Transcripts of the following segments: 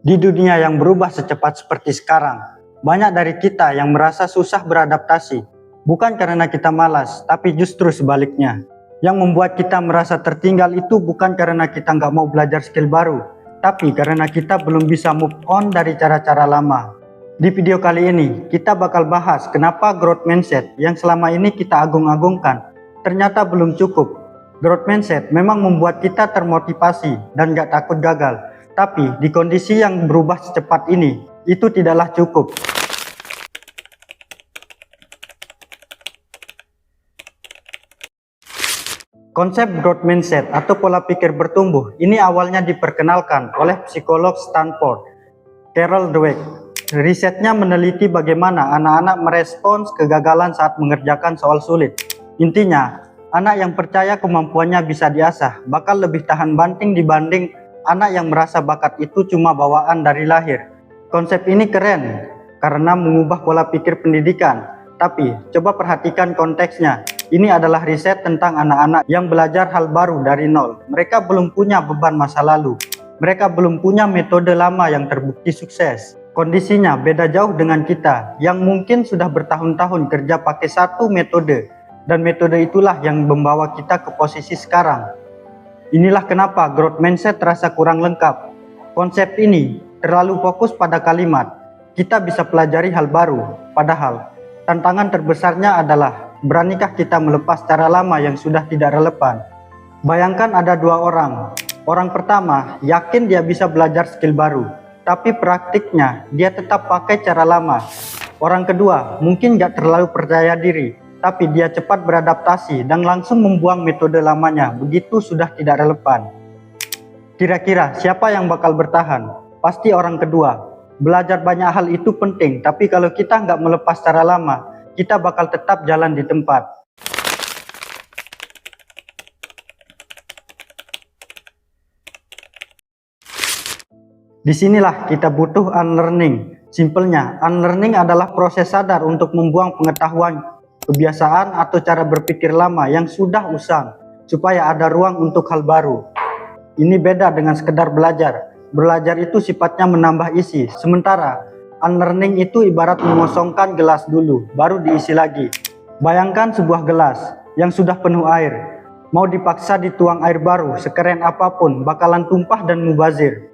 Di dunia yang berubah secepat seperti sekarang, banyak dari kita yang merasa susah beradaptasi. Bukan karena kita malas, tapi justru sebaliknya. Yang membuat kita merasa tertinggal itu bukan karena kita nggak mau belajar skill baru, tapi karena kita belum bisa move on dari cara-cara lama. Di video kali ini, kita bakal bahas kenapa growth mindset yang selama ini kita agung-agungkan ternyata belum cukup. Growth mindset memang membuat kita termotivasi dan nggak takut gagal. Tapi di kondisi yang berubah secepat ini, itu tidaklah cukup. Konsep growth mindset atau pola pikir bertumbuh ini awalnya diperkenalkan oleh psikolog Stanford, Carol Dweck. Risetnya meneliti bagaimana anak-anak merespons kegagalan saat mengerjakan soal sulit. Intinya, anak yang percaya kemampuannya bisa diasah bakal lebih tahan banting dibanding anak yang merasa bakat itu cuma bawaan dari lahir. Konsep ini keren karena mengubah pola pikir pendidikan. Tapi coba perhatikan konteksnya. Ini adalah riset tentang anak-anak yang belajar hal baru dari nol. Mereka belum punya beban masa lalu. Mereka belum punya metode lama yang terbukti sukses. Kondisinya beda jauh dengan kita yang mungkin sudah bertahun-tahun kerja pakai satu metode. Dan metode itulah yang membawa kita ke posisi sekarang. Inilah kenapa growth mindset terasa kurang lengkap. Konsep ini terlalu fokus pada kalimat, kita bisa pelajari hal baru. Padahal, tantangan terbesarnya adalah, beranikah kita melepas cara lama yang sudah tidak relevan? Bayangkan ada dua orang. Orang pertama yakin dia bisa belajar skill baru, tapi praktiknya dia tetap pakai cara lama. Orang kedua mungkin gak terlalu percaya diri, tapi dia cepat beradaptasi dan langsung membuang metode lamanya begitu sudah tidak relevan. Kira-kira siapa yang bakal bertahan? Pasti orang kedua. Belajar banyak hal itu penting, tapi kalau kita nggak melepas cara lama, kita bakal tetap jalan di tempat. Disinilah kita butuh unlearning. Simpelnya, unlearning adalah proses sadar untuk membuang pengetahuan, kebiasaan atau cara berpikir lama yang sudah usang, supaya ada ruang untuk hal baru. Ini beda dengan sekedar belajar. Belajar itu sifatnya menambah isi, sementara unlearning itu ibarat mengosongkan gelas dulu, baru diisi lagi. Bayangkan sebuah gelas yang sudah penuh air, mau dipaksa dituang air baru, sekeren apapun bakalan tumpah dan mubazir.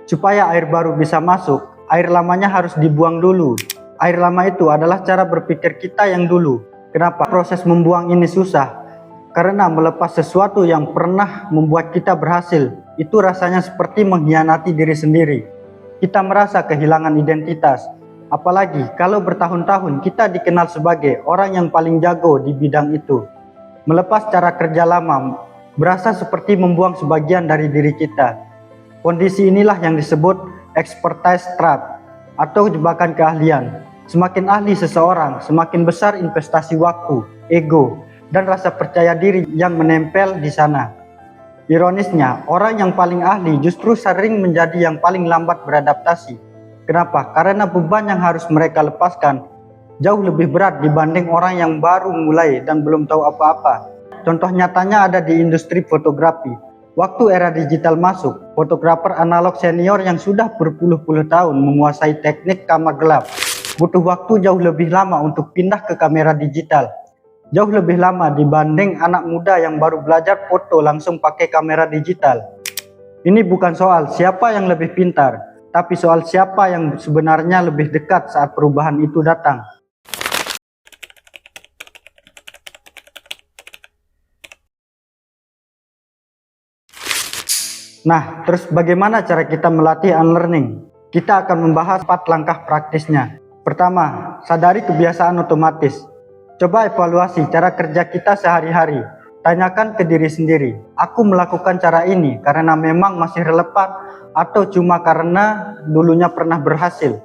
Supaya air baru bisa masuk, air lamanya harus dibuang dulu. Air lama itu adalah cara berpikir kita yang dulu. Kenapa proses membuang ini susah? Karena melepas sesuatu yang pernah membuat kita berhasil, itu rasanya seperti mengkhianati diri sendiri. Kita merasa kehilangan identitas. Apalagi kalau bertahun-tahun kita dikenal sebagai orang yang paling jago di bidang itu. Melepas cara kerja lama, berasa seperti membuang sebagian dari diri kita. Kondisi inilah yang disebut expertise trap atau jebakan keahlian. Semakin ahli seseorang, semakin besar investasi waktu, ego, dan rasa percaya diri yang menempel di sana. Ironisnya, orang yang paling ahli justru sering menjadi yang paling lambat beradaptasi. Kenapa? Karena beban yang harus mereka lepaskan jauh lebih berat dibanding orang yang baru mulai dan belum tahu apa-apa. Contoh nyatanya ada di industri fotografi. Waktu era digital masuk, fotografer analog senior yang sudah berpuluh-puluh tahun menguasai teknik kamar gelap butuh waktu jauh lebih lama untuk pindah ke kamera digital. Jauh lebih lama dibanding anak muda yang baru belajar foto langsung pakai kamera digital. Ini bukan soal siapa yang lebih pintar, tapi soal siapa yang sebenarnya lebih dekat saat perubahan itu datang. Nah, terus bagaimana cara kita melatih unlearning? Kita akan membahas 4 langkah praktisnya. Pertama, sadari kebiasaan otomatis. Coba evaluasi cara kerja kita sehari-hari. Tanyakan ke diri sendiri, aku melakukan cara ini karena memang masih relevan atau cuma karena dulunya pernah berhasil.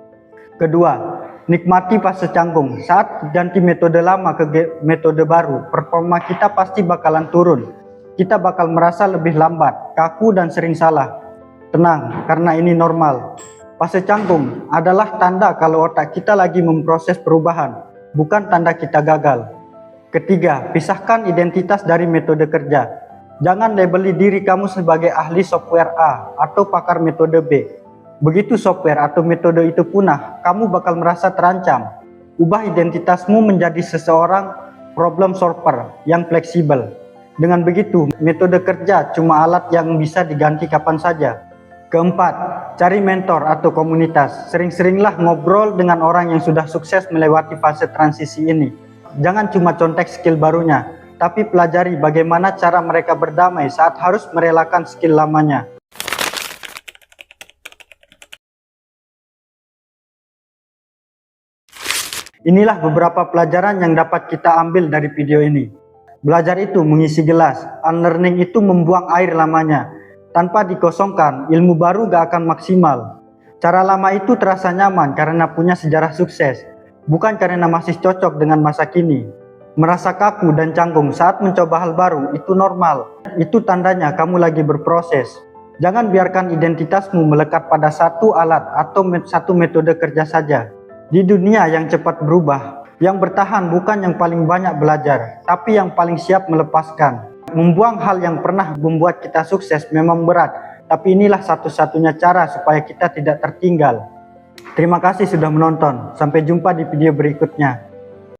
Kedua, nikmati fase canggung. Saat ganti metode lama ke metode baru, performa kita pasti bakalan turun. Kita bakal merasa lebih lambat, kaku dan sering salah. Tenang, karena ini normal. Fase canggung adalah tanda kalau otak kita lagi memproses perubahan, bukan tanda kita gagal. Ketiga, pisahkan identitas dari metode kerja. Jangan labeli diri kamu sebagai ahli software A atau pakar metode B. Begitu software atau metode itu punah, kamu bakal merasa terancam. Ubah identitasmu menjadi seseorang problem solver yang fleksibel. Dengan begitu, metode kerja cuma alat yang bisa diganti kapan saja. Keempat, cari mentor atau komunitas. Sering-seringlah ngobrol dengan orang yang sudah sukses melewati fase transisi ini. Jangan cuma contek skill barunya, tapi pelajari bagaimana cara mereka berdamai saat harus merelakan skill lamanya. Inilah beberapa pelajaran yang dapat kita ambil dari video ini. Belajar itu mengisi gelas, unlearning itu membuang air lamanya. Tanpa dikosongkan, ilmu baru gak akan maksimal. Cara lama itu terasa nyaman karena punya sejarah sukses, bukan karena masih cocok dengan masa kini. Merasa kaku dan canggung saat mencoba hal baru itu normal. Itu tandanya kamu lagi berproses. Jangan biarkan identitasmu melekat pada satu alat atau satu metode kerja saja. Di dunia yang cepat berubah, yang bertahan bukan yang paling banyak belajar, tapi yang paling siap melepaskan. Membuang hal yang pernah membuat kita sukses memang berat, tapi inilah satu-satunya cara supaya kita tidak tertinggal. Terima kasih sudah menonton. Sampai jumpa di video berikutnya.